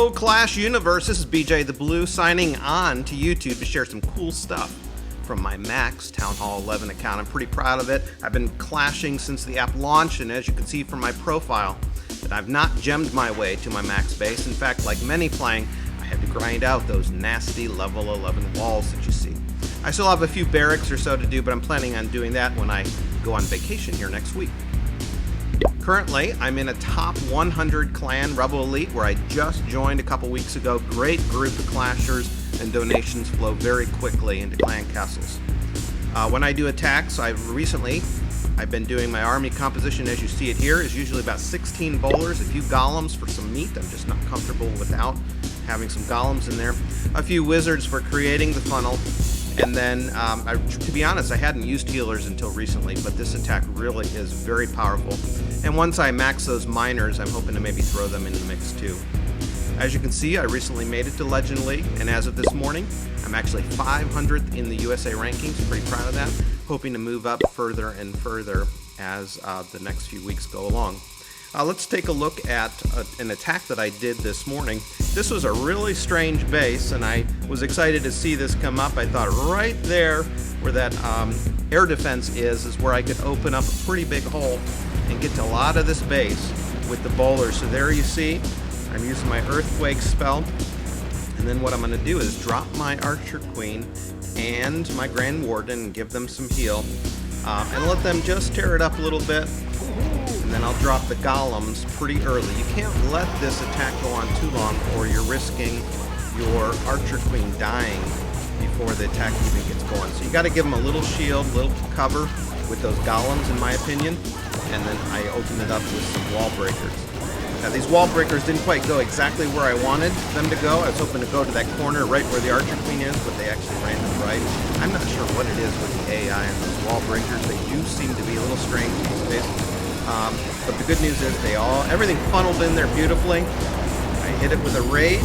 Hello Clash Universe, this is BJ the Blue signing on to YouTube to share some cool stuff from my Max Town Hall 11 account. I'm pretty proud of it. I've been clashing since the app launched, and as you can see from my profile, that I've not gemmed my way to my max base. In fact, like many playing, I had to grind out those nasty level 11 walls that you see. I still have a few barracks or so to do, but I'm planning on doing that when I go on vacation here next week. Currently, I'm in a top 100 clan, Rebel Elite, where I just joined a couple weeks ago. Great group of clashers, and donations flow very quickly into clan castles. When I do attacks, I've been doing my army composition as you see it here, is usually about 16 bowlers, a few golems for some meat. I'm just not comfortable without having some golems in there. A few wizards for creating the funnel. And then, to be honest, I hadn't used healers until recently, but this attack really is very powerful. And once I max those miners, I'm hoping to maybe throw them in the mix too. As you can see, I recently made it to Legend League, and as of this morning, I'm actually 500th in the USA rankings. Pretty proud of that. Hoping to move up further and further as the next few weeks go along. Let's take a look at an attack that I did this morning. This was a really strange base, and I was excited to see this come up. I thought right there where that air defense is where I could open up a pretty big hole and get to a lot of this base with the bowlers. So there you see, I'm using my Earthquake spell, and then what I'm going to do is drop my Archer Queen and my Grand Warden and give them some heal, and let them just tear it up a little bit. And then I'll drop the golems pretty early. You can't let this attack go on too long, or you're risking your Archer Queen dying before the attack even gets going. So you got to give them a little shield, a little cover with those golems, in my opinion. And then I open it up with some wall breakers. Now these wall breakers didn't quite go exactly where I wanted them to go. I was hoping to go to that corner right where the Archer Queen is, but they actually ran to the right. I'm not sure what it is with the AI and those wall breakers. They do seem to be a little strange these days. But the good news is everything funneled in there beautifully. I hit it with a rage,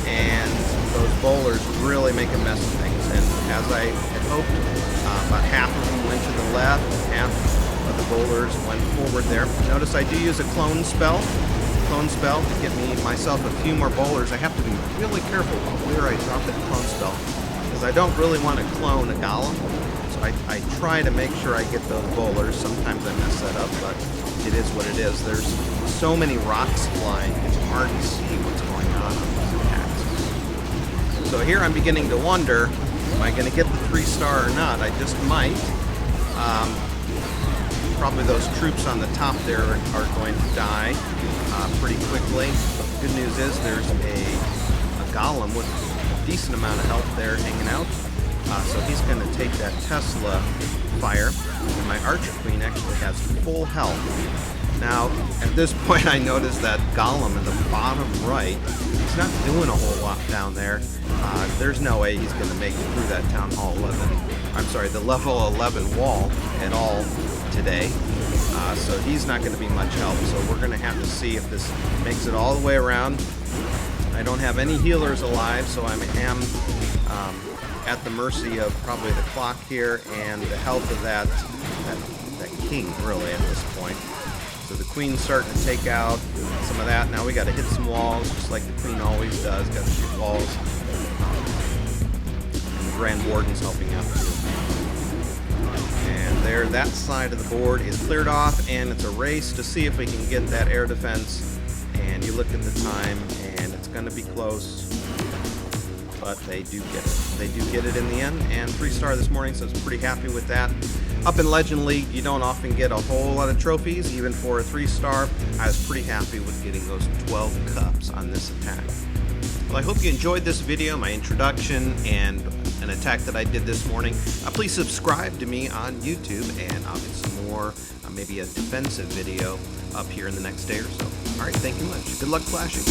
and those bowlers really make a mess of things. And as I had hoped, about half of them went to the left, half of the bowlers went forward there. Notice I do use a clone spell to get myself a few more bowlers. I have to be really careful where I drop that clone spell, because I don't really want to clone a golem. I try to make sure I get those bowlers. Sometimes I mess that up, but it is what it is. There's so many rocks flying, it's hard to see what's going on these attacks. So here I'm beginning to wonder, am I going to get the 3-star or not? I just might. Probably those troops on the top there are going to die pretty quickly. But the good news is there's a golem with a decent amount of health there hanging out. So he's going to take that Tesla fire, and my Archer Queen actually has full health. Now, at this point, I noticed that golem in the bottom right, he's not doing a whole lot down there. There's no way he's going to make it through that Town Hall 11, the level 11 wall at all today. So he's not going to be much help, so we're going to have to see if this makes it all the way around. I don't have any healers alive, so I am at the mercy of probably the clock here and the health of that king, really, at this point. So the queen's starting to take out some of that. Now we got to hit some walls, just like the queen always does. Got to shoot walls. And the Grand Warden's helping out too. And there, that side of the board is cleared off, and it's a race to see if we can get that air defense. And you look at the time, and it's going to be close. But they do get it. They do get it in the end, and 3-star this morning, so I was pretty happy with that. Up in Legend League, you don't often get a whole lot of trophies, even for a 3-star. I was pretty happy with getting those 12 cups on this attack. Well, I hope you enjoyed this video, my introduction, and an attack that I did this morning. Please subscribe to me on YouTube, and I'll get some more, maybe a defensive video up here in the next day or so. All right, thank you much. Good luck flashing.